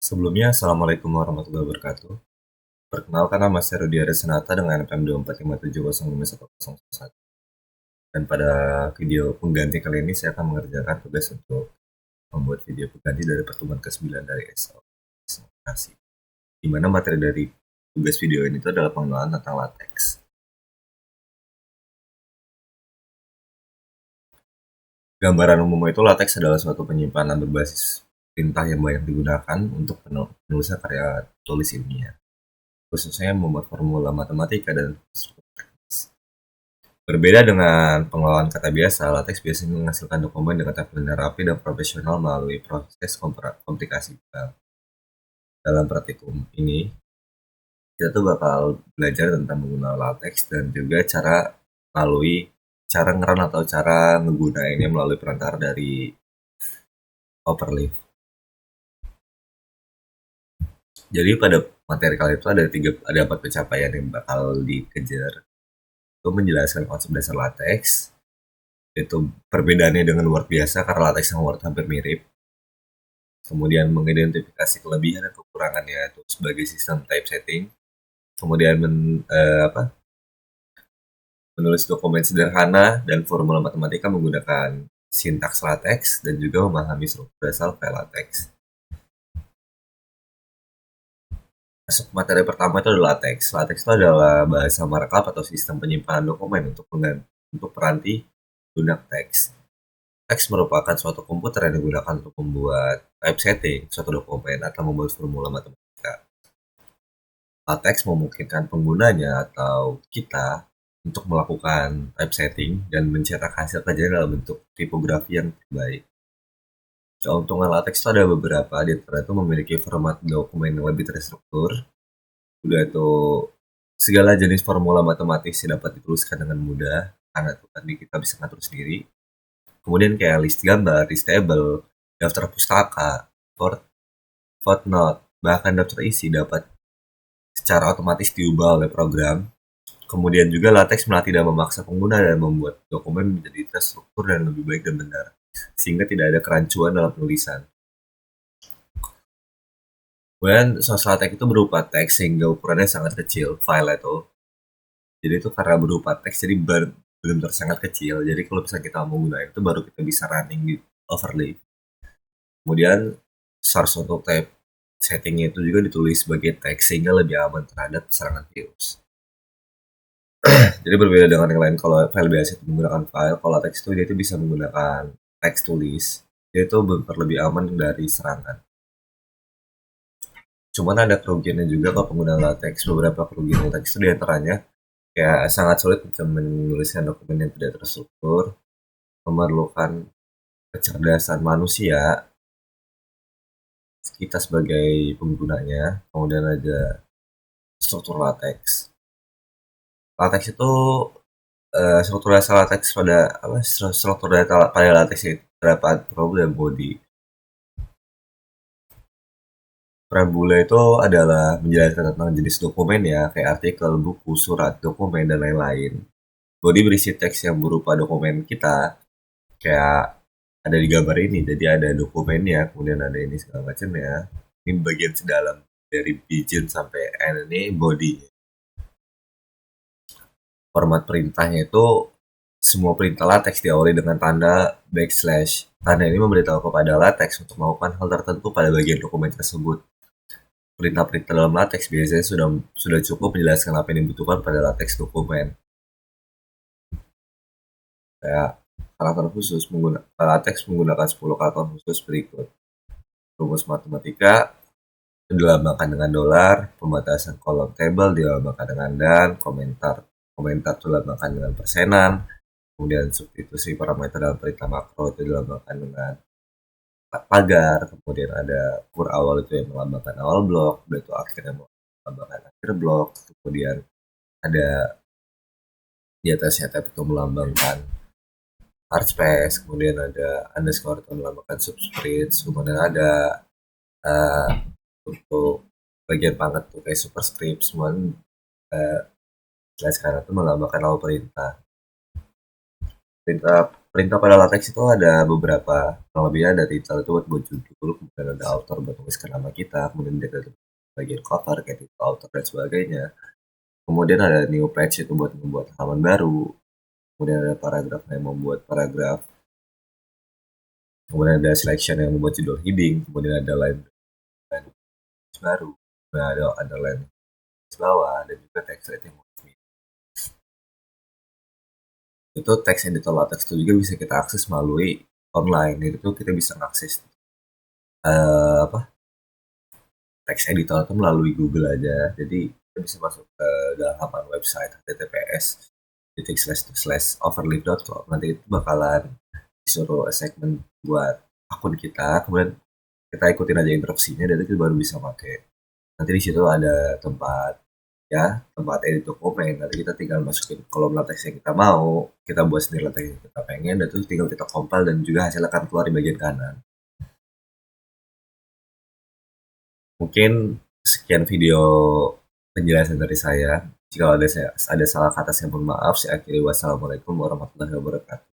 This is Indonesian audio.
Sebelumnya, Assalamualaikum warahmatullahi wabarakatuh. Perkenalkan nama saya Rudi Adesanata dengan NPM 245705101. Dan pada video pengganti kali ini saya akan mengerjakan tugas untuk membuat video pengganti dari pertemuan ke-9 dari SO. Di mana materi dari tugas video ini itu adalah pengenalan tentang latex. Gambaran umum itu latex adalah suatu penyimpanan berbasis perintah yang banyak digunakan untuk penulisan karya tulis ilmiah, khususnya membuat formula matematika dan berbeda dengan pengelolaan kata biasa, latex biasanya menghasilkan dokumen dengan tampilan rapi dan profesional melalui proses komplikasi. Dalam praktikum ini, kita tuh bakal belajar tentang menggunakan latex dan juga cara ngeran atau cara menggunakannya melalui perantara dari Overleaf. Jadi pada materi kali itu ada 4 pencapaian yang bakal dikejar. Itu menjelaskan konsep dasar latex, itu perbedaannya dengan Word biasa karena latex sama Word hampir mirip. Kemudian mengidentifikasi kelebihan dan kekurangannya itu sebagai sistem typesetting. Kemudian menulis dokumen sederhana dan formula matematika menggunakan sintaks latex dan juga memahami struktur dasar file latex. Masuk materi pertama itu adalah latex. Latex itu adalah bahasa markup atau sistem penyimpanan dokumen untuk peranti lunak teks. Teks merupakan suatu komputer yang digunakan untuk membuat typesetting suatu dokumen atau membuat formula matematika. Latex memungkinkan penggunanya atau kita untuk melakukan typesetting dan mencetak hasil kajian dalam bentuk tipografi yang terbaik. Keuntungan latex itu ada beberapa, di antara itu memiliki format dokumen yang lebih terstruktur. Udah itu segala jenis formula matematis dapat dituliskan dengan mudah karena itu tadi kita bisa ngatur sendiri. Kemudian kayak list gambar, list table, daftar pustaka, footnote, bahkan daftar isi dapat secara otomatis diubah oleh program. Kemudian juga latex melatih dan memaksa pengguna dan membuat dokumen menjadi terstruktur dan lebih baik dan benar, sehingga tidak ada kerancuan dalam penulisan. Kemudian source latex itu berupa teks sehingga ukurannya sangat kecil, file itu. Jadi itu karena berupa teks, jadi benar-benar sangat kecil. Jadi kalau misalnya kita mau menggunakan itu baru kita bisa running di overlay. Kemudian source untuk type settingnya itu juga ditulis sebagai teks sehingga lebih aman terhadap serangan virus. Jadi berbeda dengan yang lain, kalau file biasa itu menggunakan file, kalau latex itu dia itu bisa menggunakan teks tulis. Dia itu lebih aman dari serangan. Cuman ada kerugiannya juga kalau penggunaan latex. Beberapa kerugian latex itu diantaranya kayak sangat sulit untuk menuliskan dokumen yang tidak terstruktur, memerlukan kecerdasan manusia kita sebagai penggunanya. Kemudian ada struktur latex. Latex itu struktur dasar latex struktur data pada latex itu terdapat problem body. Preambula itu adalah menjelaskan tentang jenis dokumen ya, kayak artikel, buku, surat, dokumen, dan lain-lain. Body berisi teks yang berupa dokumen kita, kayak ada di gambar ini. Jadi ada dokumennya, kemudian ada ini segala macam ya. Ini bagian sedalam dari begin sampai end ini body. Format perintahnya itu semua perintah latex diawali dengan tanda backslash. Tanda ini memberitahu kepada latex untuk melakukan hal tertentu pada bagian dokumen tersebut. Perintah-perintah dalam latex biasanya sudah cukup menjelaskan apa yang dibutuhkan pada latex dokumen. Kayak karakter khusus, latex menggunakan 10 karakter khusus berikut. Rumus matematika dilambangkan dengan dolar, pembatasan kolom table dilambangkan dengan dan, komentar dilambangkan dengan persenan, kemudian substitusi parameter dalam perintah makro itu dilambangkan dengan pagar, kemudian ada kur awal itu yang melambangkan awal blok, dan itu akhirnya melambangkan akhir blok, kemudian ada di atasnya tab itu melambangkan hard space, kemudian ada underscore itu melambangkan subscript, kemudian ada untuk bagian pangkat tuh kayak superscript semua sekarang itu melambangkan awal perintah Perintah pada latex itu ada beberapa, kurang lebihnya ada title itu buat judul, kemudian ada author buat tuliskan nama kita, kemudian ada bagian cover kayak title author dan sebagainya. Kemudian ada new page itu buat membuat halaman baru, kemudian ada paragraf yang membuat paragraf, kemudian ada selection yang membuat judul heading, kemudian ada line baru, kemudian ada line bawah, dan juga text rating. Itu text editor latex itu juga bisa kita akses melalui online. Itu kita bisa mengakses apa text editor itu melalui Google aja. Jadi kita bisa masuk ke dalam halaman website https://overleaf.com. Nanti itu bakalan disuruh segmen buat akun kita, kemudian kita ikutin aja instruksinya dan itu baru bisa pakai. Nanti di situ ada tempat edit dokumen. Nanti kita tinggal masukin kolom latex yang kita mau, kita buat sendiri latex yang kita pengen, dan terus tinggal kita compile dan juga hasilnya akan keluar di bagian kanan. Mungkin sekian video penjelasan dari saya. Jika ada salah kata, saya mohon maaf. Saya akhiri, wassalamualaikum warahmatullahi wabarakatuh.